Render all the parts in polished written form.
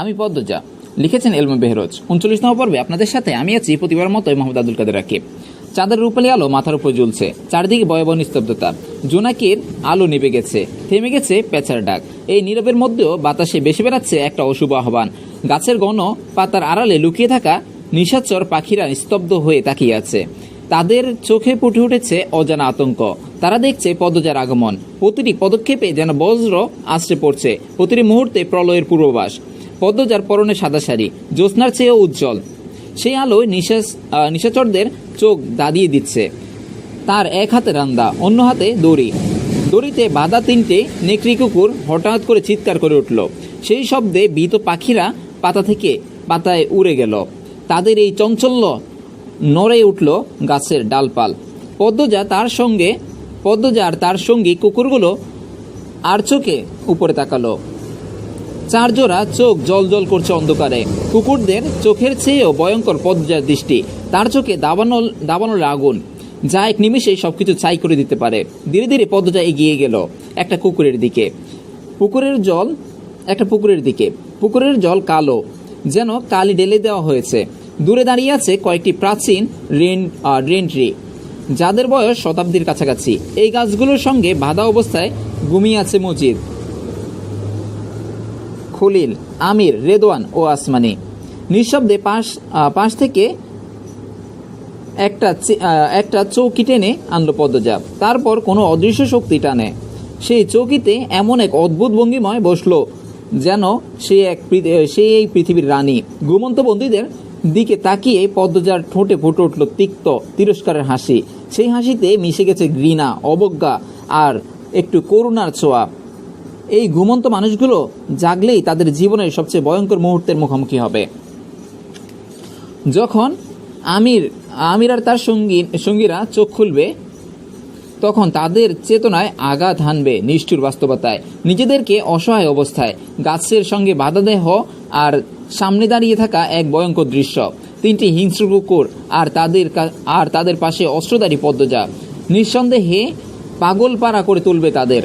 আমি পদ্মজা, লিখেছেন এলমা বেহরোজ। 39তম পর্বে আপনাদের সাথে আমি আছি প্রতিবার মতো মোহাম্মদ আব্দুল কাদের রাকিব। চাঁদের রূপালী আলো মাথার উপর ঝুলছে, চারদিকে ভয়াবহ নিস্তব্ধতা। জোনাকির আলো নিভে গেছে, থেমে গেছে পেঁচার ডাক। এই নীরবের মধ্যেও বাতাসে বেশি বেড়াচ্ছে একটা অশুভ আহ্বান। গাছের ঘন পাতার আড়ালে লুকিয়ে থাকা নিশাচর পাখিরা স্তব্ধ হয়ে তাকিয়ে আছে। তাদের চোখে ফুটে উঠেছে অজানা আতঙ্ক। তারা দেখছে পদ্মজার আগমন। প্রতিটি পদক্ষেপে যেন বজ্র আছড়ে পড়ছে, প্রতিটি মুহূর্তে প্রলয়ের পূর্বাভাস। পদ্মজার পরনে সাদা শাড়ি, জ্যোৎস্নার চেয়েও উজ্জ্বল। সেই আলোয় নিশাচরদের চোখ দাঁড়িয়ে দিচ্ছে। তার এক হাতে রান্দা, অন্য হাতে দড়ি। দড়িতে বাঁধা 3টে নেকড়ি কুকুর হঠাৎ করে চিৎকার করে উঠল। সেই শব্দে ভীত পাখিরা পাতা থেকে পাতায় উড়ে গেল। তাদের এই চঞ্চল্য নড়ে উঠল গাছের ডালপাল। পদ্মজার তার সঙ্গী কুকুরগুলো আর চোখে উপরে তাকালো। 4 জোড়া চোখ জল জল করছে অন্ধকারে। কুকুরদের চোখের চেয়েও ভয়ঙ্কর পদ্মজার দৃষ্টি। তার চোখে দাবানল আগুন, যা এক নিমিষেই সবকিছু ছাই করে দিতে পারে। ধীরে ধীরে পদ্মজা এগিয়ে গেল একটা পুকুরের দিকে। পুকুরের জল কালো, যেন কালি ঢেলে দেওয়া হয়েছে। দূরে দাঁড়িয়ে আছে কয়েকটি প্রাচীন রেন ট্রি, যাদের বয়স শতাব্দীর কাছাকাছি। এই গাছগুলোর সঙ্গে বাঁধা অবস্থায় ঘুমিয়ে আছে মজিদ, খলিল, আমির, রেদওয়ান ও আসমানি। নিঃশব্দে পাশ থেকে একটা চৌকি টেনে আনলো পদ্মজা। তারপর কোনো অদৃশ্য শক্তি টানে। সেই চৌকিতে এমন এক অদ্ভুত ভঙ্গিময় বসলো, যেন সে এই পৃথিবীর রানী। ঘুমন্ত বন্দীদের দিকে তাকিয়ে পদ্মজার ঠোঁটে ফুটে উঠল তিক্ত তিরস্কারের হাসি। সেই হাসিতে মিশে গেছে ঘৃণা, অবজ্ঞা আর একটু করুণার ছোঁয়া। এই ঘুমন্ত মানুষগুলো জাগলেই তাদের জীবনের সবচেয়ে ভয়ঙ্কর মুহূর্তের মুখোমুখি হবে। যখন আমির আর তার সঙ্গীরা চোখ খুলবে, তখন তাদের চেতনায় আঘাত হানবে নিষ্ঠুর বাস্তবতায়। নিজেদেরকে অসহায় অবস্থায়, গাছের সঙ্গে বাধা দেহ আর সামনে দাঁড়িয়ে থাকা এক ভয়ঙ্কর দৃশ্য। 3টি হিংস্র কুকুর আর তাদের পাশে অস্ত্রধারী পদ্মজা নিঃসন্দেহে পাগল পাড়া করে তুলবে তাদের।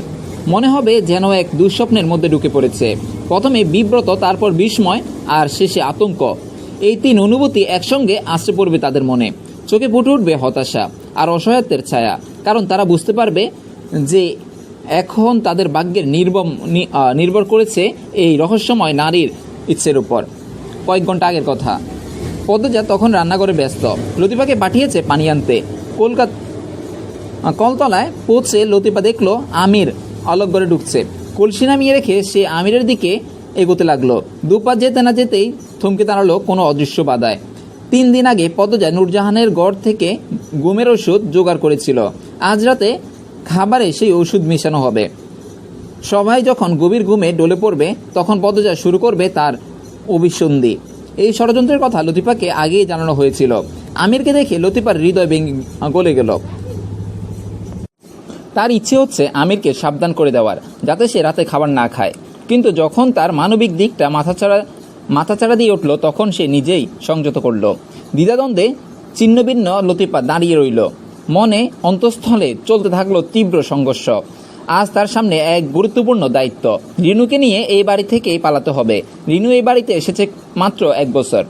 মনে হবে যেন এক দুঃস্বপ্নের মধ্যে ঢুকে পড়েছে। প্রথমে বিব্রত, তারপর বিস্ময় আর শেষে আতঙ্ক। এই 3 অনুভূতি একসঙ্গে আসতে পড়বে তাদের মনে। চোখে ফুটে উঠবে হতাশা আর অসহায়ত্বের ছায়া, কারণ তারা বুঝতে পারবে যে এখন তাদের ভাগ্যের নির্ভর করেছে এই রহস্যময় নারীর ইচ্ছের উপর। কয়েক ঘন্টা আগের কথা। পদ্মজা তখন রান্নাঘরে ব্যস্ত। লতিফাকে পাঠিয়েছে পানি আনতে। কলতলায় পৌঁছে লতিফা দেখল আমির অলক ঘরে ঢুকছে। কলসি নামিয়ে রেখে সে আমিরের দিকে এগোতে লাগলো। 2 পা যেতে না যেতেই থমকে দাঁড়ালো কোনো অদৃশ্য বাধায়। 3 দিন আগে পদ্মজা নূরজাহানের গড় থেকে ঘুমের ওষুধ জোগাড় করেছিল। আজ রাতে খাবারে সেই ওষুধ মেশানো হবে। সবাই যখন গভীর ঘুমে ডলে পড়বে, তখন পদ্মজা শুরু করবে তার অভিসন্ধি। এই ষড়যন্ত্রের কথা লতিফাকে আগেই জানানো হয়েছিল। আমিরকে দেখে লতিফার হৃদয় গলে গেল। তার ইচ্ছে হচ্ছে আমিরকে সাবধান করে দেওয়ার, যাতে সে রাতে খাবার না খায়। কিন্তু যখন তার মানবিক দিকটা মাথাচাড়া দিয়ে উঠল, তখন সে নিজেই সংযত করল। দ্বিধাদ্বন্দ্বে ছিন্নভিন্ন লতিফা দাঁড়িয়ে রইল। মনে অন্তঃস্থলে চলতে থাকলো তীব্র সংঘর্ষ। আজ তার সামনে এক গুরুত্বপূর্ণ দায়িত্ব। রিনুকে নিয়ে এই বাড়ি থেকেই পালাতে হবে। রিনু এই বাড়িতে এসেছে মাত্র 1 বছর।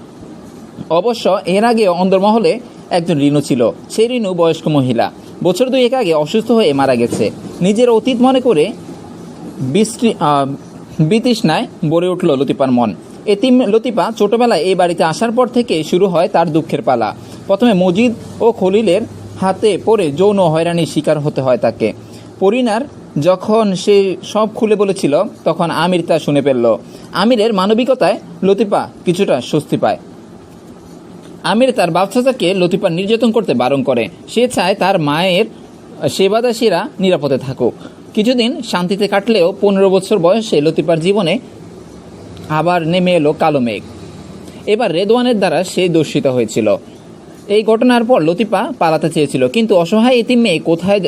অবশ্য এর আগে অন্দরমহলে একজন রিনু ছিল। সেই রিনু বয়স্ক মহিলা, বছর 2 আগে অসুস্থ হয়ে মারা গেছে। নিজের অতীত মনে করে বিতৃষ্ণায় ভরে উঠল লতিফার মন। এতিম লতিফা ছোটবেলায় এই বাড়িতে আসার পর থেকে শুরু হয় তার দুঃখের পালা। প্রথমে মজিদ ও খলিলের হাতে পড়ে যৌন হয়রানির শিকার হতে হয় তাকে। পরিনার যখন সে সব খুলে বলেছিল, তখন আমির তা শুনে ফেলল। আমিরের মানবিকতায় লতিফা কিছুটা স্বস্তি পায়। আমির তার বাচ্চাকে লতিফা নির্যাতন করতে বারণ করে। সে চায় তার মায়ের সেবাদাসীরা নিরাপদে থাকুক। কিছুদিন শান্তিতে কাটলেও 15 বছর বয়সে লতিফার জীবনে আবার নেমে এলো কালো মেঘ। এবার রেদওয়ানের দ্বারা সে দূষিত হয়েছিল। এই ঘটনার পর লতিফা পালাতে চেয়েছিল, কিন্তু অসহায় এতিম মেয়ে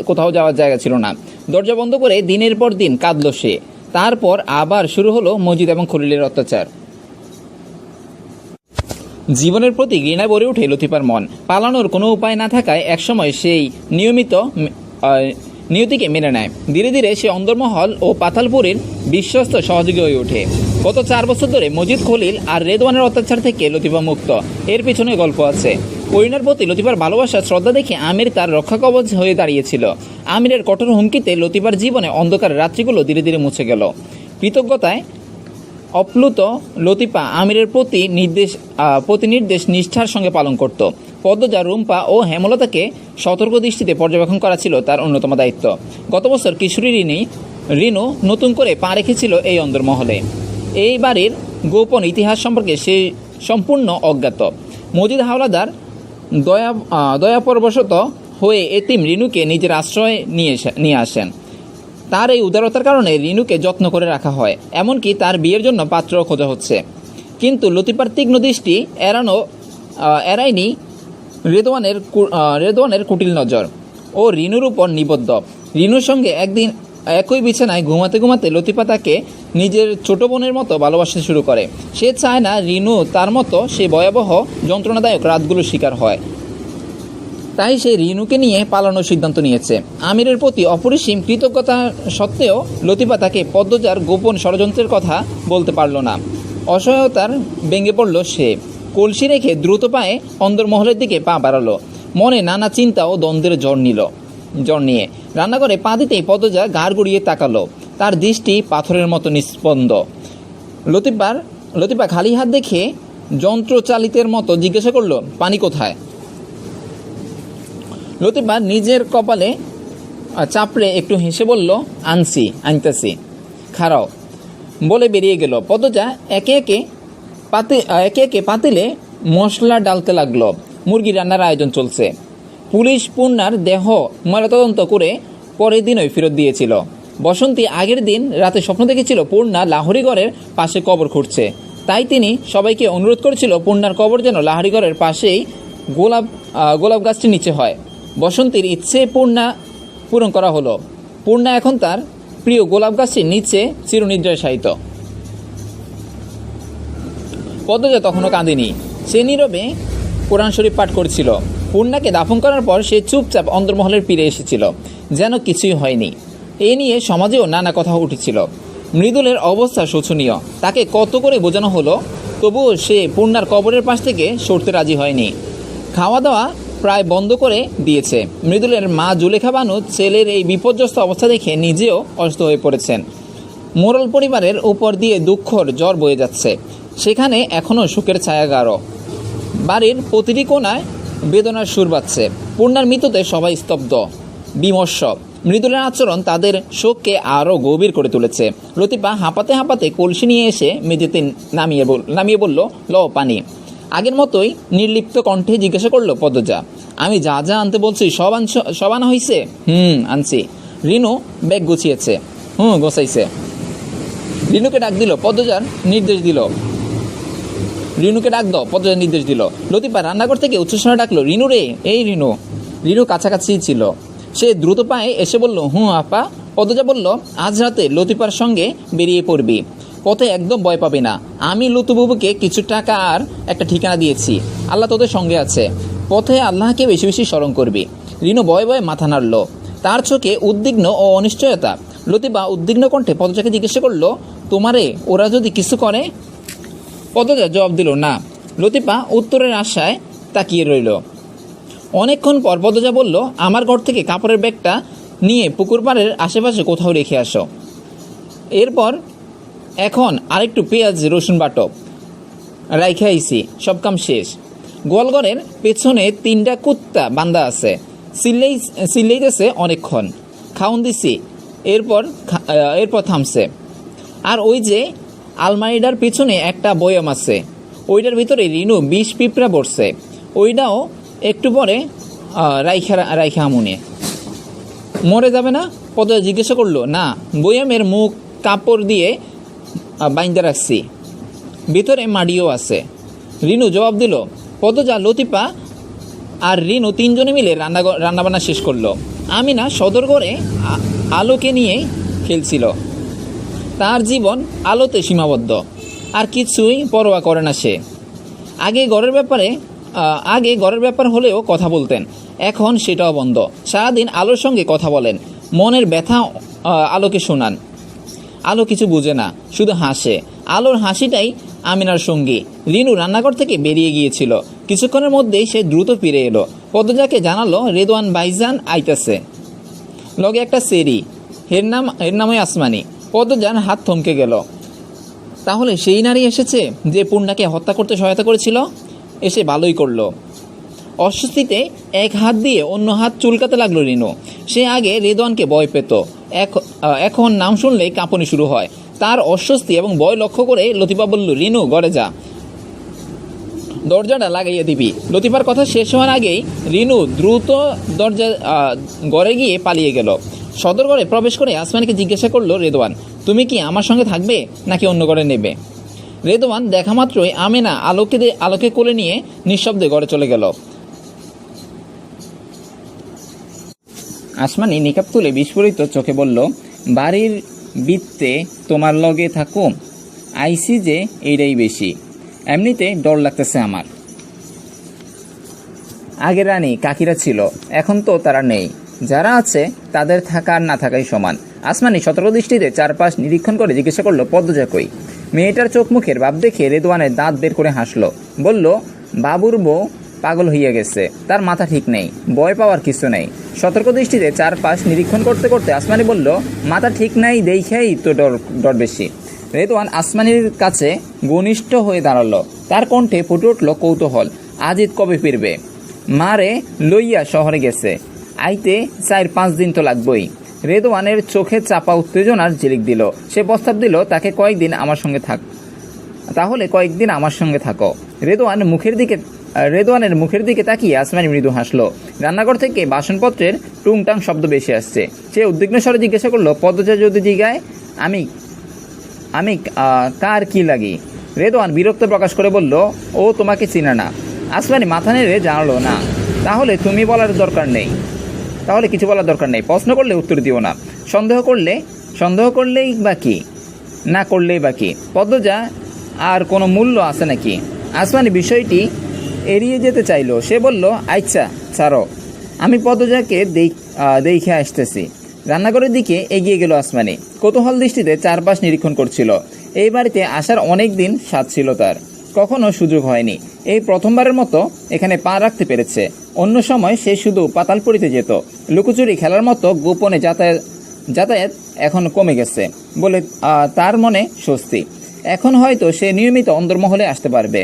কোথাও যাওয়ার জায়গা ছিল না। দরজা বন্ধ করে দিনের পর দিন কাঁদল সে। তারপর আবার শুরু হলো মজিদ এবং খলিলের অত্যাচার। জীবনের প্রতি ঘৃণায় ভরে ওঠে লতিফার মন। পালানোর কোনো উপায় না থাকায় একসময় সেই নিয়তিকে মেনে নেয়। ধীরে ধীরে সে অন্দরমহল ও পাতালপুরের বিশ্বস্ত সহযোগী হয়ে ওঠে। গত 4 বছর ধরে মজিদ, খলিল আর রেদওয়ানের অত্যাচার থেকে লতিফা মুক্ত। এর পিছনে গল্প আছে। করিনার প্রতি লতিফার ভালোবাসা, শ্রদ্ধা দেখে আমির তার রক্ষা কবচ হয়ে দাঁড়িয়েছিল। আমিরের কঠোর হুমকিতে লতিফার জীবনে অন্ধকার রাত্রিগুলো ধীরে ধীরে মুছে গেল। কৃতজ্ঞতায় অপ্লুত লতিফা আমিরের প্রতি নির্দেশ নিষ্ঠার সঙ্গে পালন করত। পদ্মজা, রুম্পা ও হেমলতাকে সতর্ক দৃষ্টিতে পর্যবেক্ষণ করা ছিল তার অন্যতম দায়িত্ব। গত বছর কিশোরী রিনু নতুন করে পা রেখেছিল এই অন্দরমহলে। এই বাড়ির গোপন ইতিহাস সম্পর্কে সে সম্পূর্ণ অজ্ঞাত। মজিদ হাওলাদার দয়াপরবশত হয়ে এতিম রিনুকে নিজের আশ্রয়ে নিয়ে আসেন। তার এই উদারতার কারণে রিনুকে যত্ন করে রাখা হয়, এমনকি তার বিয়ের জন্য পাত্র খোঁজা হচ্ছে। কিন্তু লতিফার তীক্ষ্ণ দৃষ্টি এড়ায়নি রেদওয়ানের কুটিল নজর ও রিনুর উপর নিবদ্ধ। রিনুর সঙ্গে একদিন একই বিছানায় ঘুমাতে ঘুমাতে লতিফা তাকে নিজের ছোট বোনের মতো ভালোবাসতে শুরু করে। সে চায় না রিনু তার মতো সে ভয়াবহ যন্ত্রণাদায়ক রাতগুলোর শিকার হয়। তাই সে রিনুকে নিয়ে পালানোর সিদ্ধান্ত নিয়েছে। আমিরের প্রতি অপরিসীম কৃতজ্ঞতা সত্ত্বেও লতিফা তাকে পদ্মজার গোপন ষড়যন্ত্রের কথা বলতে পারল না। অসহায়তার ভেঙে পড়ল সে। কলসি রেখে দ্রুত পায়ে অন্দরমহলের দিকে পা বাড়ালো। মনে নানা চিন্তা ও দ্বন্দ্বের জ্বর নিয়ে রান্নাঘরে পা দিতেই পদ্মজা ঘাড় গড়িয়ে তাকালো। তার দৃষ্টি পাথরের মতো নিস্পন্দ। লতিফা খালি হাত দেখে যন্ত্রচালিতের মতো জিজ্ঞাসা করলো, পানি কোথায়? লতিফা নিজের কপালে চাপড়ে একটু হেসে বলল, আনতাছি, খাড়াও বলে বেরিয়ে গেল। পদ্মজা একে একে পাতিলে মশলা ডালতে লাগলো। মুরগি রান্নার আয়োজন চলছে। পুলিশ পূর্ণার দেহ ময়নাতদন্ত করে পরের দিনই ফেরত দিয়েছিল। বসন্তী আগের দিন রাতে স্বপ্ন দেখেছিল পূর্ণা লাহরিগড়ের পাশে কবর খুঁড়ছে। তাই তিনি সবাইকে অনুরোধ করেছিল পূর্ণার কবর যেন লাহরিগড়ের পাশেই গোলাপ গাছটি নিচে হয়। বসন্তীর ইচ্ছে পূরণ করা হলো। পূর্ণা এখন তার প্রিয় গোলাপ গাছটির নিচে চিরনিদ্রায় শায়িত। পদ্মজা তখনও কাঁদেনি। সে নীরবে কোরআন শরীফ পাঠ করছিল। পূর্ণাকে দাফন করার পর সে চুপচাপ অন্দরমহলের ফিরে এসেছিল, যেন কিছুই হয়নি। এ নিয়ে সমাজেও নানা কথা উঠেছিল। মৃদুলের অবস্থা শোচনীয়। তাকে কত করে বোঝানো হলো, তবুও সে পূর্ণার কবরের পাশ থেকে সরতে রাজি হয়নি। খাওয়া দাওয়া প্রায় বন্ধ করে দিয়েছে। মৃদুলের মা জুলেখা বানু ছেলের এই বিপর্যস্ত অবস্থা দেখে নিজেও অসুস্থ হয়ে পড়েছেন। মোড়ল পরিবারের উপর দিয়ে দুঃখর জ্বর বয়ে যাচ্ছে। সেখানে এখনও শোকের ছায়া গাঢ়। বাড়ির প্রতিটি কোণায় বেদনার সুর বাজছে। পূর্ণার মৃত্যুতে সবাই স্তব্ধ, বিমর্ষ। মৃদুলের আচরণ তাদের শোককে আরও গভীর করে তুলেছে। লতিফা হাঁপাতে কলসি নিয়ে এসে মেঝেতে নামিয়ে বলল, ল পানি। আগের মতোই নির্লিপ্ত কণ্ঠে জিজ্ঞাসা করলো পদ্মজা, আমি যা যা আনতে বলছি সব আনা হয়েছে? আনছি। রিনু ব্যাগ গুছিয়েছে? গোছাইছে। রিনুকে ডাক দিল। পদ্মজার নির্দেশ দিল। লতিফা রান্নাঘর থেকে উচ্চস্বরে ডাকলো, রিনু রে, এই রিনু। রিনু কাছাকাছি ছিল। সে দ্রুত পায়ে এসে বলল, আপা। পদ্মজা বলল, আজ রাতে লতিফার সঙ্গে বেরিয়ে পড়বি। পথে একদম ভয় পাবি না। আমি লতুবাবুকে কিছু টাকা আর একটা ঠিকানা দিয়েছি। আল্লাহ তোদের সঙ্গে আছে। পথে আল্লাহকে বেশি বেশি স্মরণ করবি। রিনু ভয়ে ভয়ে মাথা নাড়ল। তার চোখে উদ্বিগ্ন ও অনিশ্চয়তা। লতিফা উদ্বিগ্ন কণ্ঠে পদ্মজাকে জিজ্ঞাসা করলো, তোমারে ওরা যদি কিছু করে? পদ্মজা জবাব দিল না। লতিফা উত্তরের আশায় তাকিয়ে রইল। অনেকক্ষণ পর পদ্মজা বলল, আমার ঘর থেকে কাপড়ের ব্যাগটা নিয়ে পুকুর পাড়ের আশেপাশে কোথাও রেখে আসো। এরপর এখন আরেকটু পেঁয়াজ রসুন বাটো রাইখে আইছি, সব কাম শেষ। গোয়ালঘরের পেছনে 3টা কুত্তা বান্ধা আছে, সিল্লাইতেছে অনেকক্ষণ। খাওন দিছি, এরপর থামছে। আর ওই যে আলমারিটার পিছনে একটা বয়াম আছে, ওইটার ভিতরে রিনু 20 পিঁপড়া পড়ছে। ওইটাও একটু পরে রাইখা আমুনে। মরে যাবে না? পদ্মজা জিজ্ঞাসা করলো। না, বয়ামের মুখ কাপড় দিয়ে বাইন্দা রাখছি, ভিতরে মাড়িও আছে। রিনু জবাব দিল। পদ্মজা, লতিফা আর রিনু 3 জনে মিলে রান্নাবান্না শেষ করলো। আমিনা সদর করে আলোকে নিয়ে খেলছিল। তার জীবন আলোতে সীমাবদ্ধ, আর কিছুই পরোয়া করে না সে। আগে ঘরের ব্যাপার হলেও কথা বলতেন, এখন সেটাও বন্ধ। সারাদিন আলোর সঙ্গে কথা বলেন, মনের ব্যথা আলোকে শোনান। আলো কিছু বুঝে না, শুধু হাসে। আলোর হাসিটাই আমিনার সঙ্গী। রিনু রান্নাঘর থেকে বেরিয়ে গিয়েছিল। কিছুক্ষণের মধ্যেই সে দ্রুত ফিরে এলো। পদ্মজাকে জানালো রেদওয়ান ভাইজান আইতাছে, লগে একটা সেরি, এর নামই আসমানি। পদ্মজার হাত থমকে গেল। তাহলে সেই নারী এসেছে যে পূর্ণাকে হত্যা করতে সহায়তা করেছিল? এসে ভালোই করলো। অস্বস্তিতে এক হাত দিয়ে অন্য হাত চুলকাতে লাগলো রিনু। সে আগে রেদওয়ানকে ভয় পেত, এখন নাম শুনলেই কাঁপুনি শুরু হয়। তার অস্বস্তি এবং ভয় লক্ষ্য করে লতিফা বলল, রিনু ঘরে যা, দরজাটা লাগাইয়া দিবি। লতিফার কথা শেষ হওয়ার আগেই রিনু দ্রুত ঘরে গিয়ে পালিয়ে গেল। সদর ঘরে প্রবেশ করে আসমানিকে জিজ্ঞাসা করলো রেদওয়ান, তুমি কি আমার সঙ্গে থাকবে নাকি অন্য ঘরে নেবে? রেদওয়ান দেখা মাত্রই আমিনা আলোকে কোলে নিয়ে নিঃশব্দে ঘরে চলে গেল। আসমানি নিকাব তুলে বিস্ফোরিত চোখে বলল, বাড়ির বৃত্তে তোমার লগে থাকুম, আইসি যে এইটাই বেশি। এমনিতে ডর লাগতেছে আমার। আগে রানী কাকিরা ছিল, এখন তো তারা নেই। যারা আছে তাদের থাকা আর না থাকাই সমান। আসমানি সতর্ক দৃষ্টিতে চারপাশ নিরীক্ষণ করে জিজ্ঞাসা করলো, পদ্মজা কই? মেয়েটার চোখ মুখের ভাব দেখে রেদওয়ানের দাঁত বের করে হাসলো। বলল, বাবুর বউ পাগল হইয়া গেছে, তার মাথা ঠিক নেই, ভয় পাওয়ার কিছু নেই। সতর্ক দৃষ্টিতে চারপাশ নিরীক্ষণ করতে করতে আসমানি বলল, মাথা ঠিক নাই দেখাই তো ডর বেশি। রেদওয়ান আসমানির কাছে ঘনিষ্ঠ হয়ে দাঁড়ালো। তার কণ্ঠে ফুটে উঠল কৌতূহল। আজিত কবে ফিরবে? মারে লইয়া শহরে গেছে, আইতে 4-5 দিন তো লাগবই। রেদওয়ানের চোখে চাপা উত্তেজনার ঝিলিক দিল। সে প্রস্তাব দিল, তাহলে কয়েকদিন আমার সঙ্গে থাকো। রেদওয়ানের মুখের দিকে তাকিয়ে আসমানি মৃদু হাসলো। রান্নাঘর থেকে বাসনপত্রের টুংটাং শব্দ বেশি আসছে। সে উদ্বিগ্ন স্বরে জিজ্ঞাসা করলো, পদ্মজা যদি জিগায় আমি কার কি লাগি? রেদওয়ান বিরক্ত প্রকাশ করে বলল, ও তোমাকে চিনে না। আসমানি মাথা নেড়ে জানালো, না। তাহলে কিছু বলার দরকার নেই। প্রশ্ন করলে উত্তর দিও না। সন্দেহ করলেই বা কি, না করলেই বা কি? পদ্মজা আর কোনো মূল্য আছে নাকি? আসমানি বিষয়টি এড়িয়ে যেতে চাইলো। সে বলল, আচ্ছা ছাড়ো, আমি পদ্মজাকে দেখে আসতেছি। রান্নাঘরের দিকে এগিয়ে গেল আসমানি। কৌতূহল দৃষ্টিতে চারপাশ নিরীক্ষণ করছিল। এই বাড়িতে আসার অনেক দিন স্বাদ ছিল তার, কখনো সুযোগ হয়নি। এই প্রথমবারের মতো এখানে পা রাখতে পেরেছে। অন্য সময় সে শুধু পাতালপুরিতে যেত। লুকোচুরি খেলার মতো গোপনে যাতায়াত এখন কমে গেছে বলে তার মনে স্বস্তি। এখন হয়তো সে নিয়মিত অন্দরমহলে আসতে পারবে,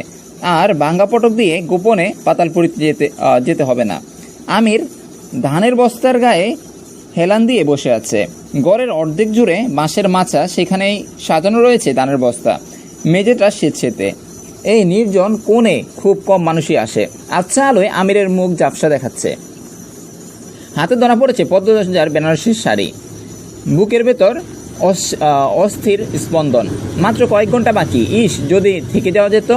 আর ভাঙ্গা পটক দিয়ে গোপনে পাতালপুরিতে যেতে হবে না। আমির ধানের বস্তার গায়ে হেলান দিয়ে বসে আছে। ঘরের অর্ধেক জুড়ে বাঁশের মাচা, সেখানেই সাজানো রয়েছে ধানের বস্তা। মেঝেটা স্বেচ্ছেতে। এই নির্জন কোণে খুব কম মানুষই আসে। আচ্ছা আলোয় আমিরের মুখ ঝাপসা দেখাচ্ছে। হাতে ধরা পড়েছে পদ্মজার বেনারসির শাড়ি। বুকের ভেতর অস্থির স্পন্দন। মাত্র কয়েক ঘন্টা বাকি। যদি থেকে যাওয়া যেত।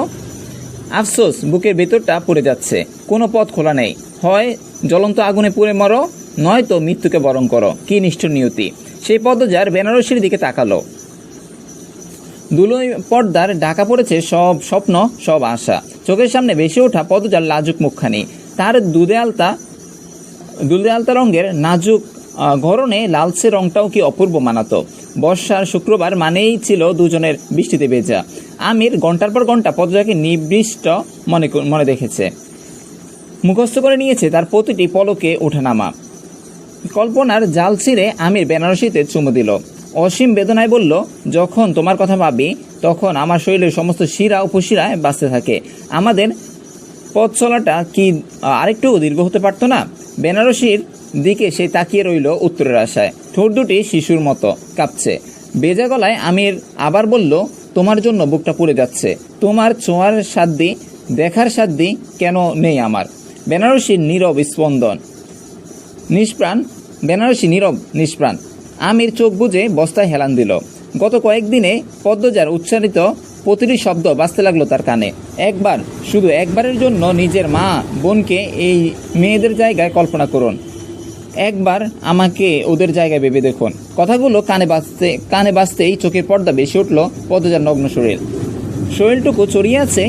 আফসোস, বুকের ভেতরটা পুড়ে যাচ্ছে। কোনো পথ খোলা নেই। হয় জ্বলন্ত আগুনে পুড়ে মরো, নয়তো মৃত্যুকে বরণ করো। কি নিষ্ঠুর নিয়তি। সেই পদ্মজার বেনারসির দিকে তাকালো। দুলোই পর্দার ঢাকা পড়েছে সব স্বপ্ন, সব আশা। চোখের সামনে ভেসে ওঠা পদ্মজার লাজুক মুখখানি। তার দুধে আলতা রঙের নাজুক গড়নে লালচে রংটাও কি অপূর্ব মানাতো। বর্ষার শুক্রবার মানেই ছিল দুজনের বৃষ্টিতে ভেজা। আমির ঘন্টার পর ঘন্টা পদ্মজাকে নিবৃষ্ট মনে দেখেছে, মুখস্থ করে নিয়েছে তার প্রতিটি পলকে ওঠানামা। কল্পনার জাল ছিঁড়ে আমির বেনারসিতে চুমু দিল। অসীম বেদনায় বলল, যখন তোমার কথা ভাবি তখন আমার শরীরের সমস্ত শিরা উপশিরায় বাঁচতে থাকে। আমাদের পথ চলাটা কি আরেকটু দীর্ঘ হতে পারতো না? বেনারসির দিকে সে তাকিয়ে রইল উত্তরের আশায়। ঠোঁট দুটি শিশুর মতো কাঁপছে। বেজা গলায় আমির আবার বলল, তোমার জন্য বুকটা পুড়ে যাচ্ছে। তোমার ছোঁয়ার সাধ্যি, দেখার সাধ্যি কেন নেই আমার? বেনারসির নীরব নিষ্প্রাণ। আমির চোখ বুজে বস্তায় হেলান দিল। গত কয়েকদিনে পদ্মজার উচ্চারিত প্রতিটি শব্দ বাজতে লাগলো তার কানে। শুধু একবারের জন্য নিজের মা বোনকে এই মেয়েদের জায়গায় কল্পনা করুন। একবার আমাকে ওদের জায়গায় ভেবে দেখুন। কথাগুলো কানে বাজতেই চোখের পর্দা বেশি উঠল পদ্মজার নগ্ন শরীরটুকু চড়িয়ে আছে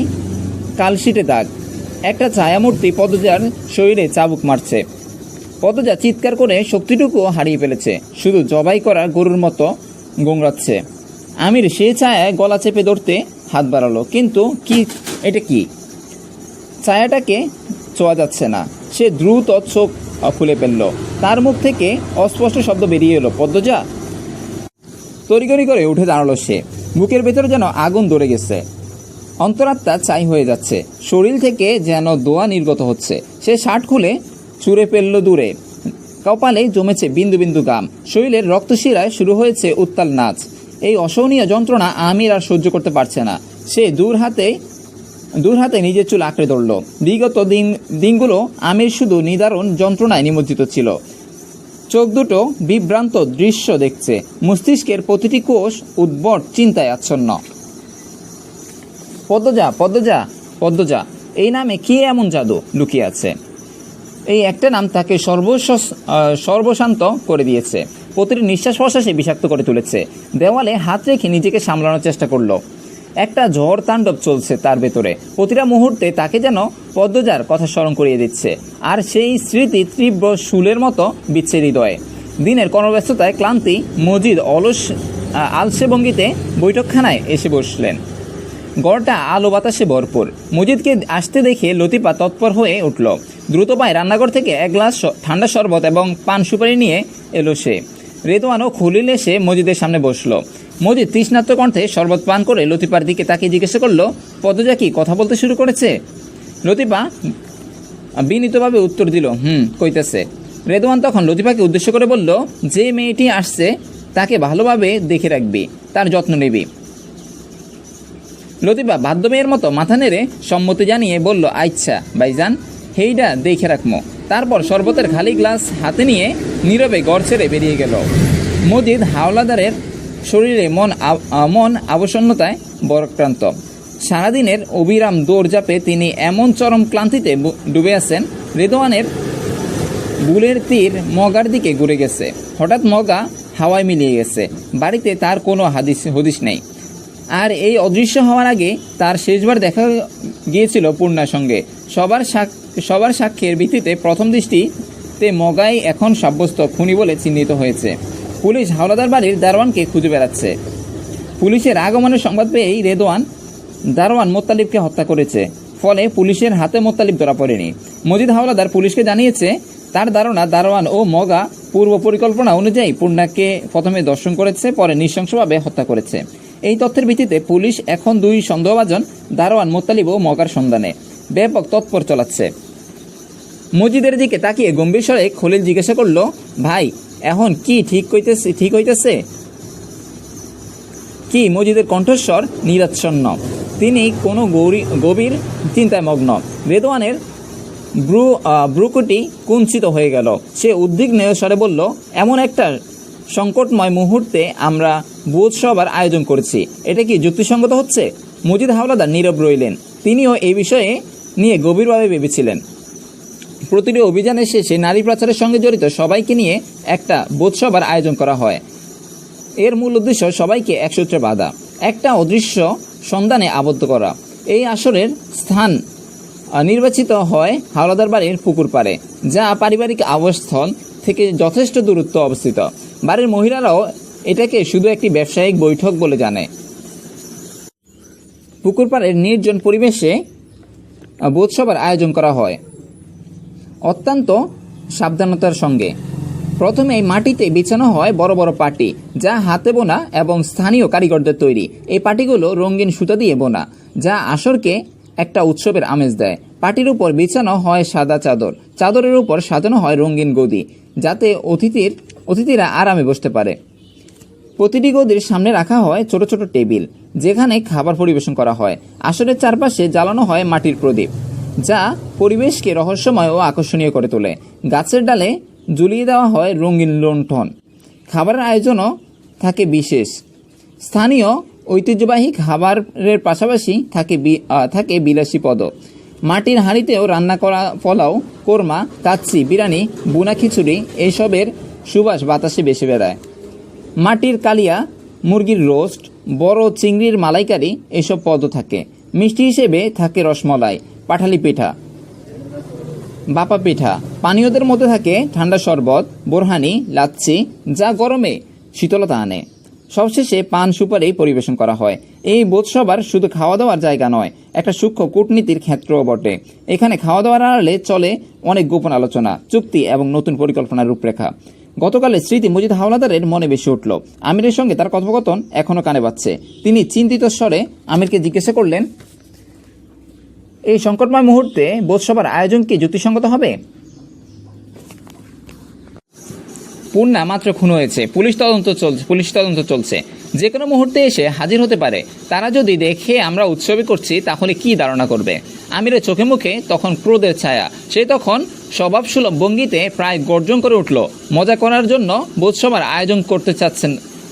কালশিটে দাগ। একটা ছায়ামূর্তি পদ্মজার শরীরে চাবুক মারছে। পদ্মজা চিৎকার করে শক্তিটুকু হারিয়ে ফেলেছে। শুধু জবাই করা গরুর মতো গোংড়াচ্ছে। আমির সে ছায়ায় গলা চেপে ধরতে হাত বাড়ালো, কিন্তু এটা কি? ছায়াটাকে ছোঁয়া যাচ্ছে না। সে দ্রুত চোখ খুলে ফেলল। তার মুখ থেকে অস্পষ্ট শব্দ বেরিয়ে এলো, পদ্মজা। তড়িঘড়ি করে উঠে দাঁড়ালো সে। বুকের ভেতরে যেন আগুন ধরে গেছে, অন্তরাত্মা ছাই হয়ে যাচ্ছে, শরীর থেকে যেন দোয়া নির্গত হচ্ছে। সে শার্ট খুলে ছুঁড়ে ফেলল দূরে। কপালে জমেছে বিন্দু বিন্দু ঘাম, শরীরের রক্তশিরায় শুরু হয়েছে উত্তাল নাচ। এই অসহনীয় যন্ত্রণা আমির আর সহ্য করতে পারছে না। সে দূর হাতে নিজের চুল আঁকড়ে ধরল। বিগত দিনগুলো আমির শুধু নিদারুণ যন্ত্রণায় নিমজ্জিত ছিল। চোখ দুটো বিভ্রান্ত দৃশ্য দেখছে, মস্তিষ্কের প্রতিটি কোষ উদ্ভট চিন্তায় আচ্ছন্ন। পদ্মজা, পদ্মজা, পদ্মজা, এই নামে কি এমন জাদু লুকিয়ে আছে? এই একটা নাম তাকে সর্বশান্ত করে দিয়েছে, প্রতিটি নিঃশ্বাস প্রশ্বাসে বিষাক্ত করে তুলেছে। দেওয়ালে হাত রেখে নিজেকে সামলানোর চেষ্টা করলো। একটা ঝড় তাণ্ডব চলছে তার ভেতরে, প্রতিটা মুহূর্তে তাকে যেন পদ্মজার কথা স্মরণ করিয়ে দিচ্ছে, আর সেই স্মৃতি তীব্র শুলের মতো বিচ্ছে হৃদয়ে। দিনের কর্মব্যস্ততায় ক্লান্তি মজিদ আলসে ভঙ্গিতে বৈঠকখানায় এসে বসলেন। ঘরটা আলো বাতাসে ভরপুর। মজিদকে আসতে দেখে লতিফা তৎপর হয়ে উঠল। দ্রুত পায়ে রান্নাঘর থেকে এক গ্লাস ঠান্ডা শরবত এবং পান সুপারি নিয়ে এলো সে। রেদওয়ান ও খলিল এসে মজিদের সামনে বসলো। মজিদ তৃষ্ণার্ত কণ্ঠে শরবত পান করে লতিফার দিকে তাকিয়ে জিজ্ঞাসা করলো, পদ্মজা কি কথা বলতে শুরু করেছে? লতিফা বিনীতভাবে উত্তর দিল, কইতেছে। রেদওয়ান তখন লতিফাকে উদ্দেশ্য করে বলল, যে মেয়েটি আসছে তাকে ভালোভাবে দেখে রাখবি, তার যত্ন নিবি। লতিফা বাধ্য মেয়ের মতো মাথা নেড়ে সম্মতি জানিয়ে বলল, আচ্ছা ভাইজান, হেইডা দেখে রাখমো। তারপর শরবতের খালি গ্লাস হাতে নিয়ে নীরবে ঘর ছেড়ে বেরিয়ে গেল। মজিদ হাওলাদারের শরীরে মন আবসন্নতায় বরক্রান্ত। সারাদিনের অবিরাম দৌড়ঝাঁপে তিনি এমন চরম ক্লান্তিতে ডুবে আছেন। রেদওয়ানের বুলের তীর মগার দিকে ঘুরে গেছে। হঠাৎ মগা হাওয়ায় মিলিয়ে গেছে। বাড়িতে তার কোনো হদিশ নেই। আর এই অদৃশ্য হওয়ার আগে তার শেষবার দেখা গিয়েছিল পূর্ণার সঙ্গে। সবার সাক্ষ্যের ভিত্তিতে প্রথম দৃষ্টিতে মগাই এখন সাব্যস্ত খুনি বলে চিহ্নিত হয়েছে। পুলিশ হাওলাদার বাড়ির দারোয়ানকে খুঁজে বেড়াচ্ছে। পুলিশের আগমনের সংবাদ পেয়েই দারোয়ান মোত্তালিবকে হত্যা করেছে। ফলে পুলিশের হাতে মোত্তালিব ধরা পড়েনি। মজিদ হাওলাদার পুলিশকে জানিয়েছে, তার ধারণা দারোয়ান ও মগা পূর্ব পরিকল্পনা অনুযায়ী পূর্ণাকে প্রথমে দর্শন করেছে, পরে নৃশংসভাবে হত্যা করেছে। এই তথ্যের ভিত্তিতে পুলিশ এখন দুই সন্দেহভাজন দারোয়ান মোত্তালিব ও মগার সন্ধানে ব্যাপক তৎপর চালাচ্ছে। মজিদের দিকে তাকিয়ে গম্ভীর স্বরে খলিল জিজ্ঞাসা করল, ভাই, এখন কি ঠিক হইতেছে কি? মজিদের কণ্ঠস্বর নিরাচ্ছন্ন। তিনি কোনো গভীর চিন্তায় মগ্ন। রেদওয়ানের ব্রুকুটি কুঞ্চিত হয়ে গেল। সে উদ্বিগ্ন স্বরে বলল, এমন একটা সংকটময় মুহূর্তে আমরা বোধসভার আয়োজন করেছি, এটা কি যুক্তিসঙ্গত হচ্ছে? মজিদ হাওলাদার নীরব রইলেন। তিনিও এই বিষয়ে নিয়ে গভীরভাবে ভেবেছিলেন। প্রতিটি অভিযানের শেষে নারী পাচারের সঙ্গে জড়িত সবাইকে নিয়ে একটা বোধসভার আয়োজন করা হয়। এর মূল উদ্দেশ্য সবাইকে এক সূত্রে বাঁধা, একটা অদৃশ্য সন্ধানে আবদ্ধ করা। এই আসরের স্থান নির্বাচিত হয় হাওলাদার বাড়ির পুকুর পাড়ে, যা পারিবারিক আবাসস্থল থেকে যথেষ্ট দূরত্ব অবস্থিত। বাড়ির মহিলারাও এটাকে শুধু একটি ব্যবসায়িক বৈঠক বলে জানে। পুকুর পাড়ের নির্জন পরিবেশে বোধসভার আয়োজন করা হয় অত্যন্ত সাবধানতার সঙ্গে। প্রথমে মাটিতে বিছানো হয় বড় বড় পাটি, যা হাতে বোনা এবং স্থানীয় কারিগরদের তৈরি। এই পাটিগুলো রঙিন সুতা দিয়ে বোনা, যা আসরকে একটা উৎসবের আমেজ দেয়। পাটির উপর বিছানো হয় সাদা চাদর, চাদরের উপর সাজানো হয় রঙিন গদি, যাতে অতিথিরা আরামে বসতে পারে। প্রতিটি গদির সামনে রাখা হয় ছোট ছোট টেবিল, যেখানে খাবার পরিবেশন করা হয়। আসরের চারপাশে জ্বালানো হয় মাটির প্রদীপ, যা পরিবেশকে রহস্যময় ও আকর্ষণীয় করে তোলে। গাছের ডালে ঝুলিয়ে দেওয়া হয় রঙিন লণ্ঠন। খাবারের আয়োজনও থাকে বিশেষ। স্থানীয় ঐতিহ্যবাহী খাবারের পাশাপাশি থাকে বিলাসী পদ। মাটির হাঁড়িতেও রান্না করা পোলাও, কোরমা, কাচ্চি, বিরিয়ানি, বুনা খিচুড়ি এইসবের সুবাস বাতাসে ভেসে বেড়ায়। মাটির কালিয়া, মুরগির রোস্ট, বড় চিংড়ির মালাইকারি এসব পদও থাকে। মিষ্টি হিসেবে থাকে রসমলাই, পাঠালি পিঠা, বাপা পিঠা। পানীয়দের মধ্যে থাকে ঠান্ডা শরবত, বোরহানি, লাচ্ছি, যা গরমে শীতলতা আনে। সবশেষে পান সুপারি পরিবেশন করা হয়। এই বোধসভার শুধু খাওয়া দাওয়ার জায়গা নয়, একটা সূক্ষ্ম কূটনীতির ক্ষেত্রও বটে। এখানে খাওয়া দাওয়ার আড়ালে চলে অনেক গোপন আলোচনা, চুক্তি এবং নতুন পরিকল্পনার রূপরেখা। গতকালের স্মৃতি মজিদ হাওলাদারের মনে বেশি উঠল। আমিরের সঙ্গে তার কথোপকথন এখনো কানে বাজছে। তিনি চিন্তিত স্বরে আমিরকে জিজ্ঞাসা করলেন, এই সংকটময় মুহূর্তে বোধসভার আয়োজন কি যুক্তিসঙ্গত হবে? পূর্ণা মাত্র খুন হয়েছে, পুলিশ তদন্ত চলছে, যে কোনো মুহূর্তে এসে হাজির হতে পারে। তারা যদি দেখে আমরা উৎসবে করছি তাহলে কি ধারণা করবে? আমিরের চোখে মুখে তখন ক্রোধের ছায়া। সে তখন স্বভাবসুলভ ভঙ্গিতে প্রায় গর্জন করে উঠল, মজা করার জন্য বোধসভার আয়োজন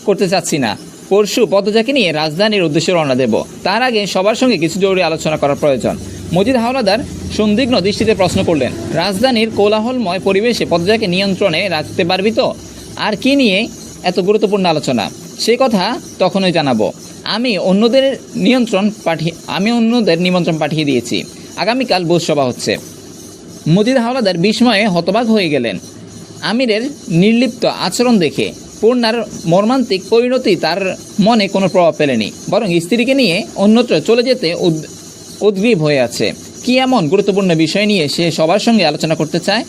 করতে চাচ্ছি না। পরশু পদযাকে নিয়ে রাজধানীর উদ্দেশ্যে রওনা দেব। তার আগে সবার সঙ্গে কিছু জরুরি আলোচনা করার প্রয়োজন। মজিদ হাওলাদার সন্দিগ্ধ দৃষ্টিতে প্রশ্ন করলেন, রাজধানীর কোলাহলময় পরিবেশে পদযাকে নিয়ন্ত্রণে রাখতে পারবি তো? আর কি নিয়ে এত গুরুত্বপূর্ণ আলোচনা? সে কথা তখনই জানাবো। আমি অন্যদের নিমন্ত্রণ পাঠিয়ে দিয়েছি। আগামীকাল বোধসভা হচ্ছে। মজিদ হাওলাদার বিস্ময়ে হতবাক হয়ে গেলেন। আমিরের নির্লিপ্ত আচরণ দেখে পূর্ণার মর্মান্তিক পরিণতি তার মনে কোনো প্রভাব ফেলেনি, বরং স্ত্রীকে নিয়ে অন্যত্র চলে যেতে উদ্গ্রীব হয়ে আছে। কি এমন গুরুত্বপূর্ণ বিষয় নিয়ে সে সবার সঙ্গে আলোচনা করতে চায়?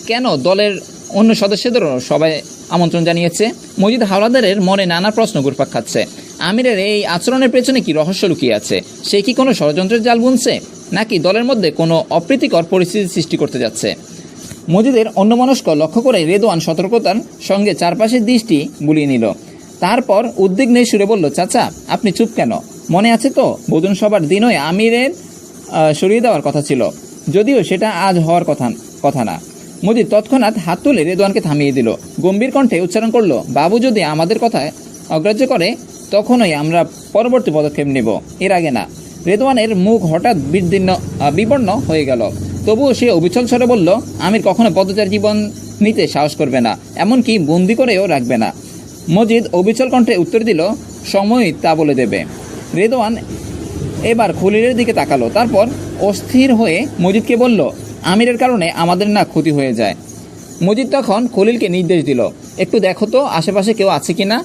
কেন দলের অন্য সদস্যদেরও সবাই আমন্ত্রণ জানিয়েছে? মজিদ হাওলাদারের মনে নানা প্রশ্ন ঘুরপাক খাচ্ছে। আমিরের এই আচরণের পেছনে কি রহস্য লুকিয়ে আছে? সে কি কোনো ষড়যন্ত্রের জাল বুনছে, নাকি দলের মধ্যে কোনো অপ্রীতিকর পরিস্থিতি সৃষ্টি করতে যাচ্ছে? মজিদের অন্যমনস্ক লক্ষ্য করে রেদওয়ান সতর্কতার সঙ্গে চারপাশের দৃষ্টি বুলিয়ে নিল। তারপর উদ্বিগ্নের সুরে বলল, চাচা আপনি চুপ কেন? মনে আছে তো ভোজন সভার দিনই আমিরের সরিয়ে দেওয়ার কথা ছিল, যদিও সেটা আজ হওয়ার কথা না। মজিদ তৎক্ষণাৎ হাত তুলে রেদওয়ানকে থামিয়ে দিল। গম্ভীর কণ্ঠে উচ্চারণ করল, বাবু যদি আমাদের কথা অগ্রাহ্য করে তখনই আমরা পরবর্তী পদক্ষেপ নেব, এর আগে না। রেদওয়ানের মুখ হঠাৎ বিবর্ণ হয়ে গেল। তবুও সে অবিচল স্বরে বলল, আমির কখনো পদচারী জীবন নিতে সাহস করবে না, এমনকি বন্দি করেও রাখবে না। মজিদ অবিচল কণ্ঠে উত্তর দিল, সময় তা বলে দেবে। রেদওয়ান এবার খলিলের দিকে তাকালো, তারপর অস্থির হয়ে মজিদকে বলল, আমিরের কারণে আমাদের না ক্ষতি হয়ে যায়। মজিদ তখন খলিলকে নির্দেশ দিল, একটু দেখো তো আশেপাশে কেউ আছে কিনা।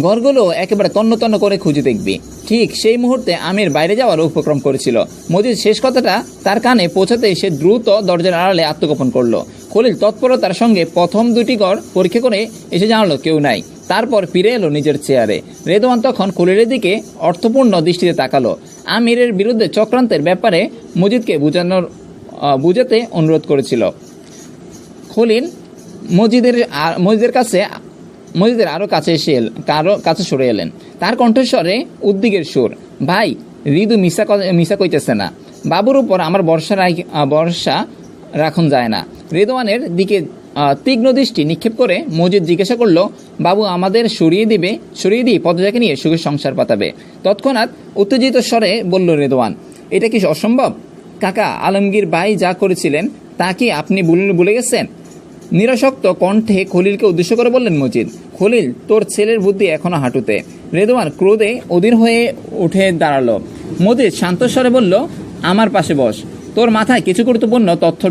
ঘরগুলো একেবারে তন্ন তন্ন করে খুঁজে দেখবি। ঠিক সেই মুহূর্তে আমির বাইরে যাওয়ার উপক্রম করেছিল। মজিদ শেষ কথাটা তার কানে পৌঁছাতেই সে দ্রুত দরজার আড়ালে আত্মগোপন করলো। খলিল তৎপরতার সঙ্গে প্রথম দুটি ঘর পরীক্ষা করে এসে জানালো কেউ নাই। তারপর ফিরে এলো নিজের চেয়ারে। রেদওয়ান তখন খলিলের দিকে অর্থপূর্ণ দৃষ্টিতে তাকালো। আমিরের বিরুদ্ধে চক্রান্তের ব্যাপারে মজিদকে বুঝাতে অনুরোধ করেছিল। খলিল মজিদের আরো কাছে সরে এলেন। তার কণ্ঠস্বরে উদ্বেগের সুর, ভাই হৃদু মিশা কইতেছে না। বাবুর উপর আমার ভরসা রাখুন যায় না। রেদওয়ানের দিকে তীক্ষ্ণ দৃষ্টি নিক্ষেপ করে মজিদ জিজ্ঞাসা করল, বাবু আমাদের সরিয়ে দিয়ে পদযাকে নিয়ে সুখের সংসার পাতাবে? তৎক্ষণাৎ উত্তেজিত স্বরে বলল রেদওয়ান, এটা কি অসম্ভব? কাকা আলমগীর ভাই যা করেছিলেন তা কি আপনি ভুলে গেছেন? নিরাসক্ত কণ্ঠে খলিলকে উদ্দেশ্য করে বললেন মজিদ। খলিল, তোর ছেলের বুদ্ধি এখনো হাঁটুতে। রেদওয়ান ক্রোধে অধীর হয়ে উঠে দাঁড়ালো। মজিদ শান্ত স্বরে বলল, আমার পাশে বস, তোর মাথায় কিছু গুরুত্বপূর্ণ তথ্য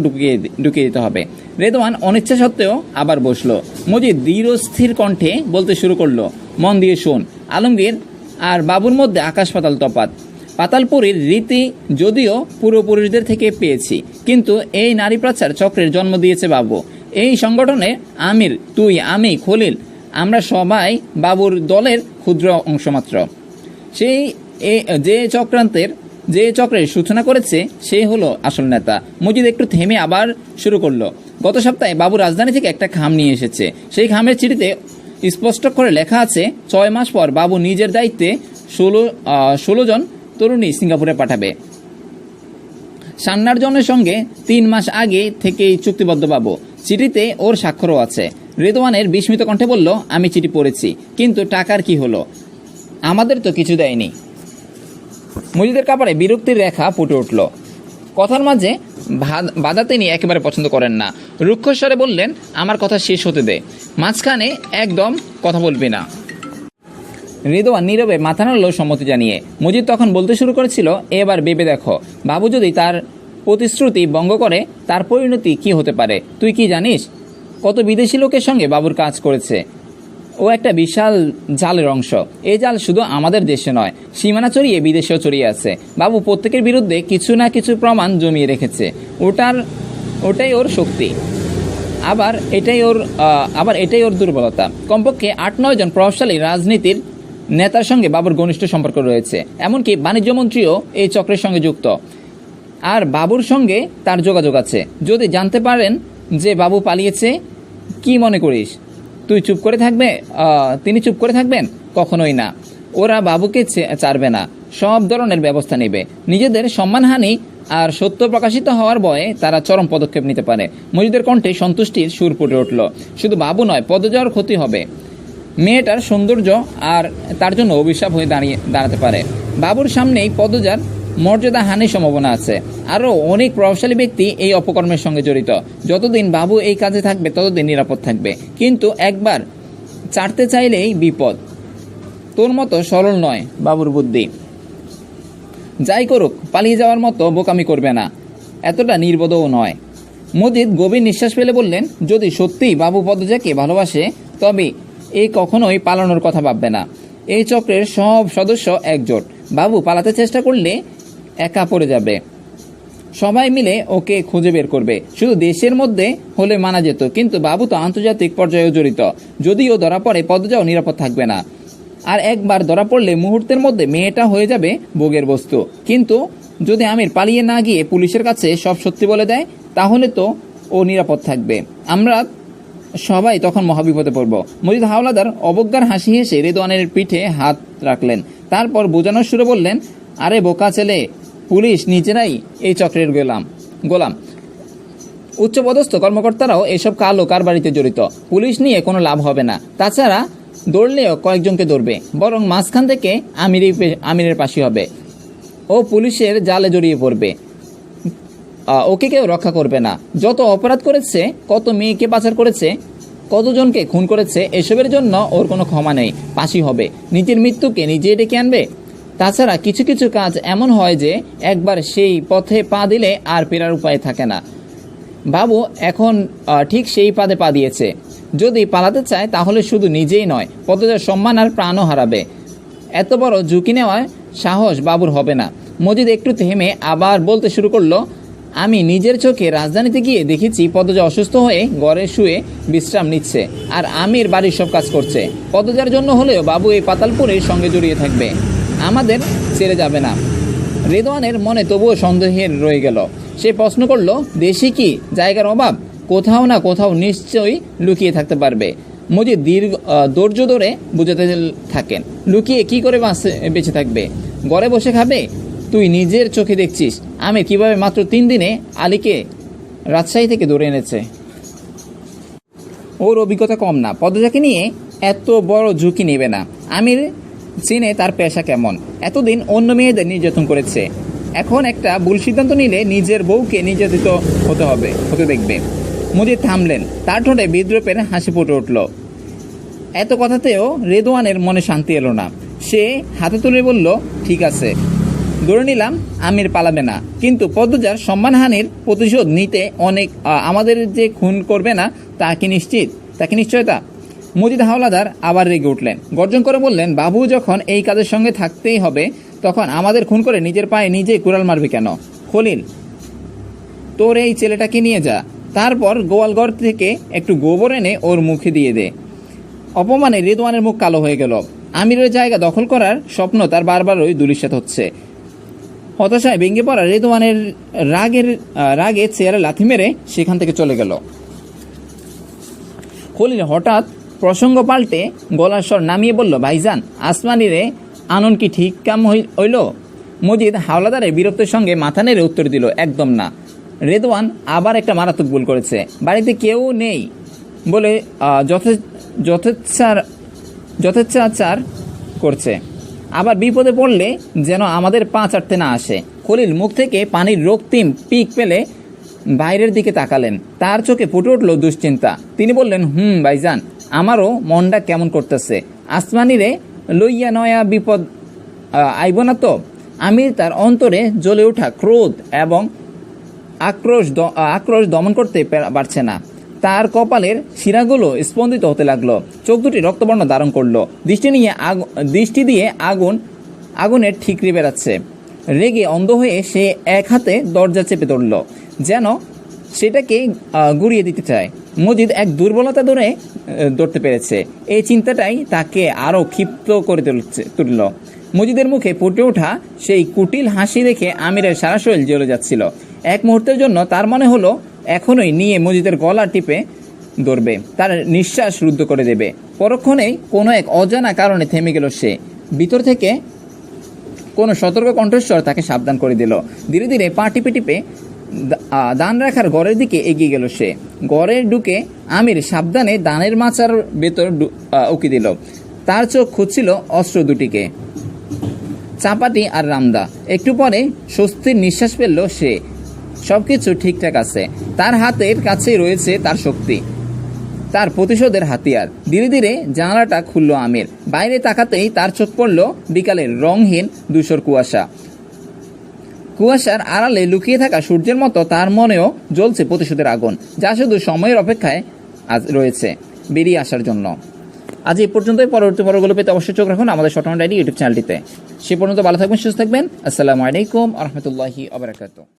ঢুকিয়ে দিতে হবে। রেদওয়ান অনিচ্ছা সত্ত্বেও আবার বসলো। মজিদ দৃঢ়স্থির কণ্ঠে বলতে শুরু করলো, মন দিয়ে শোন, আলমগীর আর বাবুর মধ্যে আকাশ পাতাল তফাৎ। পাতালপুরীর রীতি যদিও পূর্বপুরুষদের থেকে পেয়েছি, কিন্তু এই নারী পাচার চক্রের জন্ম দিয়েছে বাবু। এই সংগঠনে আমির, তুই, আমি, খলিল, আমরা সবাই বাবুর দলের ক্ষুদ্র অংশমাত্র। যে চক্রের সূচনা করেছে সে হলো আসল নেতা। মজিদ একটু থেমে আবার শুরু করলো, গত সপ্তাহে বাবু রাজধানী থেকে একটা খাম নিয়ে এসেছে। সেই খামের চিঠিতে স্পষ্ট করে লেখা আছে 6 মাস পর বাবু নিজের দায়িত্বে 16 জন তরুণী সিঙ্গাপুরে পাঠাবে। সান্নার জনের সঙ্গে 3 মাস আগে থেকেই চুক্তিবদ্ধ বাবু। চিঠিতে ওর স্বাক্ষরও আছে। রেদওয়ানের বিস্মিত কণ্ঠে বলল, আমি চিঠি পড়েছি, কিন্তু টাকার কি হলো? আমাদের তো কিছু দেয়নি। মজিদের কাপড়ে বিরক্তির রেখা ফুটে উঠল। কথার মাঝে বাধা তিনি একেবারে পছন্দ করেন না। রুক্ষস্বরে বললেন, আমার কথা শেষ হতে দে, মাঝখানে একদম কথা বলবি না। রেদওয়ান নীরবে মাথা নাড়ল সম্মতি জানিয়ে। মজিদ তখন বলতে শুরু করেছিল, এবার ভেবে দেখো, বাবু যদি তার প্রতিশ্রুতি ভঙ্গ করে তার পরিণতি কি হতে পারে? তুই কি জানিস কত বিদেশি লোকের সঙ্গে বাবুর কাজ করেছে? ও একটা বিশাল জালের অংশ। এই জাল শুধু আমাদের দেশে নয়, সীমানা চড়িয়ে বিদেশেও ছড়িয়ে আছে। বাবু প্রত্যেকের বিরুদ্ধে কিছু না কিছু প্রমাণ জমিয়ে রেখেছে। ওটাই ওর শক্তি, আবার এটাই ওর দুর্বলতা। কমপক্ষে 8-9 জন প্রভাবশালী রাজনীতির নেতার সঙ্গে বাবুর ঘনিষ্ঠ সম্পর্ক রয়েছে। এমনকি বাণিজ্য মন্ত্রীও এই চক্রের সঙ্গে যুক্ত, আর বাবুর সঙ্গে তার যোগাযোগ আছে। যদি জানতে পারেন যে বাবু পালিয়েছে, কি মনে করিস তিনি চুপ করে থাকবেন? কখনোই না। ওরা বাবুকে ছাড়বে না, সব ধরনের ব্যবস্থা নেবে। নিজেদের সম্মানহানি আর সত্য প্রকাশিত হওয়ার ভয়ে তারা চরম পদক্ষেপ নিতে পারে। মজিদের কণ্ঠে সন্তুষ্টির সুর ফুটে উঠল। শুধু বাবু নয়, পদজার ক্ষতি হবে। মেয়েটার সৌন্দর্য আর তার জন্য অভিশাপ হয়ে দাঁড়াতে পারে। বাবুর সামনেই পদজার মর্যাদা হানির সম্ভাবনা আছে। আরও অনেক প্রভাবশালী ব্যক্তি এই অপকর্মের সঙ্গে জড়িত। যতদিন বাবু এই কাজে থাকবে ততদিন নিরাপদ থাকবে, কিন্তু একবার ছাড়তে চাইলেই বিপদ। তোর মতো সরল নয় বাবুর বুদ্ধি। যাই করুক, পালিয়ে যাওয়ার মতো বোকামি করবে না, এতটা নির্বোধও নয়। মজিদ গভীর নিঃশ্বাস ফেলে বললেন, যদি সত্যিই বাবু পদজাকে ভালোবাসে তবে এই কখনোই পালানোর কথা ভাববে না। এই চক্রের সব সদস্য একজোট। বাবু পালাতে চেষ্টা করলে একা পড়ে যাবে, সবাই মিলে ওকে খুঁজে বের করবে। শুধু দেশের মধ্যে হলে মানা যেত, কিন্তু বাবু তো আন্তর্জাতিক পর্যায়েও জড়িত। যদিও ধরা পড়ে, পদজাও নিরাপদ থাকবে না। আর একবার ধরা পড়লে মুহূর্তের মধ্যে মেয়েটা হয়ে যাবে ভোগের বস্তু। কিন্তু যদি আমির পালিয়ে না গিয়ে পুলিশের কাছে সব সত্যি বলে দেয়, তাহলে তো ও নিরাপদ থাকবে। আমরা সবাই তখন মহাবিপদে পড়ব। মজিদ হাওলাদার অবজ্ঞার হাসি হেসে রেদওয়ানের পিঠে হাত রাখলেন। তারপর বোঝানোর সুরে বললেন, আরে বোকা ছেলে, পুলিশ নিজেরাই এই চক্রের গোলাম। উচ্চপদস্থ কর্মকর্তারাও এসব কালো কারবারিতে জড়িত। পুলিশ নিয়ে কোনো লাভ হবে না। তাছাড়া দৌড়লেও কয়েকজনকে ধরবে, বরং মাঝখান থেকে আমিরের পাশে হবে। ও পুলিশের জালে জড়িয়ে পড়বে, ওকে কেউ রক্ষা করবে না। যত অপরাধ করেছে, কত মেয়েকে পাচার করেছে, কতজনকে খুন করেছে, এসবের জন্য ওর কোনো ক্ষমা নেই, ফাঁসি হবে। নিজের মৃত্যুকে নিজে ডেকে আনবে। তাছাড়া কিছু কিছু কাজ এমন হয় যে একবার সেই পথে পা দিলে আর ফেরার উপায় থাকে না। বাবু এখন ঠিক সেই পাদে পা দিয়েছে। যদি পালাতে চায় তাহলে শুধু নিজেই নয়, পদজার সম্মান আর প্রাণও হারাবে। এত বড় ঝুঁকি নেওয়ার সাহস বাবুর হবে না। মজিদ একটু থেমে আবার বলতে শুরু করলো, আমি নিজের চোখে রাজধানীতে গিয়ে দেখেছি পদজা অসুস্থ হয়ে ঘরে শুয়ে বিশ্রাম নিচ্ছে, আর আমির বাড়ির সব কাজ করছে। পদজার জন্য হলেও বাবু এই পাতালপুরের সঙ্গে জড়িয়ে থাকবে, আমাদের ছেড়ে যাবে না। রেদওয়ানের মনে তবুও সন্দেহের রয়ে গেল। সে প্রশ্ন করলো, দেশে কি জায়গার অভাব? কোথাও না কোথাও নিশ্চয়ই লুকিয়ে থাকতে পারবে। মজিদ ধৈর্য ধরে বুঝাতে থাকেন, লুকিয়ে কি করে বেঁচে থাকবে? ঘরে বসে খাবে? তুই নিজের চোখে দেখছিস আমি কিভাবে মাত্র 3 দিনে আলীকে রাজশাহী থেকে ধরে এনেছে। ওর অভিজ্ঞতা কম না, পদজাকে নিয়ে এত বড় ঝুঁকি নেবে না। আমির চিনে তার পেশা কেমন, এতদিন অন্য মেয়েদের নির্যাতন করেছে। এখন একটা ভুল সিদ্ধান্ত নিলে নিজের বউকে নির্যাতিত হতে দেখবে। মজিদ থামলেন, তার ঠোঁটে বিদ্রুপের হাসি ফুটে উঠল। এত কথাতেও রেদওয়ানের মনে শান্তি এলো না। সে হাতে তুলে বলল, ঠিক আছে, ধরে নিলাম আমির পালাবে না, কিন্তু পদ্মজার সম্মানহানির প্রতিশোধ নিতে আমাদের যে খুন করবে না তাকে নিশ্চয়তা। মজিদ হাওলাদার আবার রেগে উঠলেন, গর্জন করে বললেন, বাবু যখন এই কাজের সঙ্গে থাকতেই হবে, তখন আমাদের খুন করে নিজের পায়ে নিজেই কুড়াল মারবে কেন? খলিল, তোর এই ছেলেটাকে নিয়ে যা, তারপর গোয়ালঘর থেকে একটু গোবর এনে ওর মুখে দিয়ে দে। অপমানে রেদওয়ানের মুখ কালো হয়ে গেল। আমিরের জায়গা দখল করার স্বপ্ন তার বারবারই ধূলিসাৎ হচ্ছে। হতাশায় ভেঙে পড়া রেদওয়ানের রাগে চেয়ারে লাথি মেরে সেখান থেকে চলে গেল। খলিল হঠাৎ প্রসঙ্গ পাল্টে গলার স্বর নামিয়ে বলল, ভাইজান, আসমানিরে আনন কি ঠিক কাম হইল? মজিদ হাওলাদারের বীরত্বের সঙ্গে মাথা নেড়ে উত্তর দিল, একদম না। রেদওয়ান আবার একটা মারাত্মক ভুল করেছে। বাড়িতে কেউ নেই বলে যথেচ্ছাচার করছে, আবার বিপদে পড়লে যেন আমাদের পা চাটতে না আসে। খলিল মুখ থেকে পানির রক্তিম পিক পেলে বাইরের দিকে তাকালেন। তার চোখে ফুটে উঠল দুশ্চিন্তা। তিনি বললেন, ভাইজান, আমারও মনটা কেমন করতেছে। আসমানিরে লইয়া নয়া বিপদ আইব না তো? আমির তার অন্তরে জ্বলে ওঠা ক্রোধ এবং আক্রোশ দমন করতে পারছে না। তার কপালের শিরাগুলো স্পন্দিত হতে লাগলো, চোখ দুটি রক্তবর্ণ ধারণ করলো, দৃষ্টি দিয়ে আগুনের ঠিকরি বেড়াচ্ছে। রেগে অন্ধ হয়ে সে এক হাতে দরজা চেপে ধরল, যেন সেটাকে গুড়িয়ে দিতে চায়। মজিদ এক দুর্বলতা ধরতে পেরেছে। এই চিন্তাটাই তাকে আরো ক্ষিপ্ত করে তুলল। মজিদের মুখে ফুটে ওঠা সেই কুটিল হাসি দেখে আমিরের সারা শরীর জ্বলে যাচ্ছিল। এক মুহূর্তের জন্য তার মনে হলো এখনই নিয়ে মজিদের গলা টিপে ধরবে, তার নিঃশ্বাস রুদ্ধ করে দেবে। পরক্ষণেই কোনো এক অজানা কারণে থেমে গেল সে। ভিতর থেকে কোনো সতর্ক কণ্ঠস্বর তাকে সাবধান করে দিল। ধীরে ধীরে পা টিপে টিপে দান রাখার ঘরের দিকে এগিয়ে গেল সে। ঘরে ঢুকে আমির সাবধানে দানের মাচার ভেতর উকি দিল। তার চোখ খুঁজছিল অস্ত্র দুটিকে, চাপাটি আর রামদা। একটু পরে স্বস্তির নিঃশ্বাস ফেলল সে। সবকিছু ঠিকঠাক আছে। তার হাতের কাছেই রয়েছে তার শক্তি, তার প্রতিশোধের হাতিয়ার। ধীরে ধীরে জানালাটা খুলল আমির। বাইরে তাকাতেই তার চোখ পড়ল বিকালের রংহীন ধূসর কুয়াশার আড়ালে লুকিয়ে থাকা সূর্যের মতো তার মনেও জ্বলছে প্রতিশোধের আগুন, যা শুধু সময়ের অপেক্ষায় আজ রয়েছে বেরিয়ে আসার জন্য। আজ এই পর্যন্তই। পরবর্তী পর্বগুলো পেতে অবশ্যই চোখ রাখুন আমাদের শর্ট ডায়েরি ইউটিউব চ্যানেলটিতে। সে পর্যন্ত ভালো থাকবেন, সুস্থ থাকবেন। আসসালামু আলাইকুম ওয়া রাহমাতুল্লাহি ওয়া বারাকাতুহু।